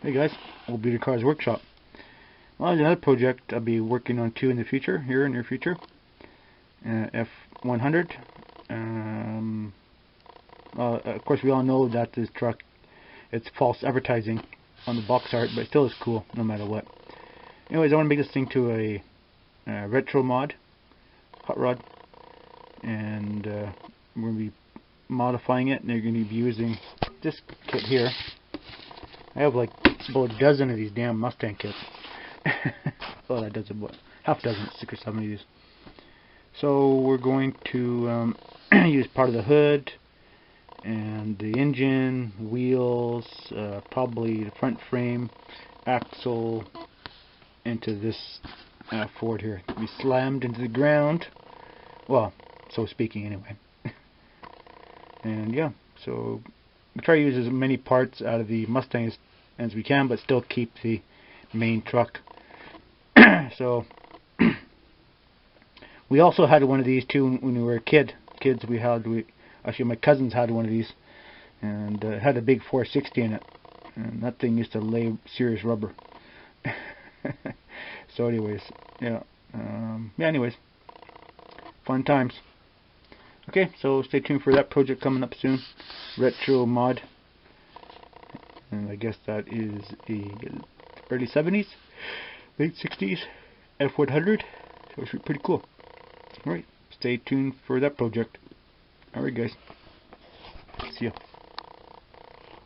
Hey guys, Old Beauty Cars Workshop. Well, there's another project I'll be working on too in the future, here in the near future. F100. Of course, we all know that this truck, it's false advertising on the box art, but it still is cool no matter what. Anyways, I want to make this thing to a retro mod, hot rod, and we're going to be modifying it, and they're going to be using this kit here. I have like about a dozen of these damn Mustang kits. Well, that does about half a dozen, 6 or 7 of these. So we're going to use part of the hood and the engine, wheels, probably the front frame, axle into this Ford here. To be slammed into the ground. Well, so speaking anyway. And yeah, so we try to use as many parts out of the Mustang as we can, but still keep the main truck. So we also had one of these too when we were kids. Actually, my cousins had one of these, and it had a big 460 in it, and that thing used to lay serious rubber. So anyways, yeah, anyways, fun times. Okay, so stay tuned for that project coming up soon. Retro mod. And I guess that is the early 70s, late 60s, F100. So it's pretty cool. Alright, stay tuned for that project. Alright guys, see ya.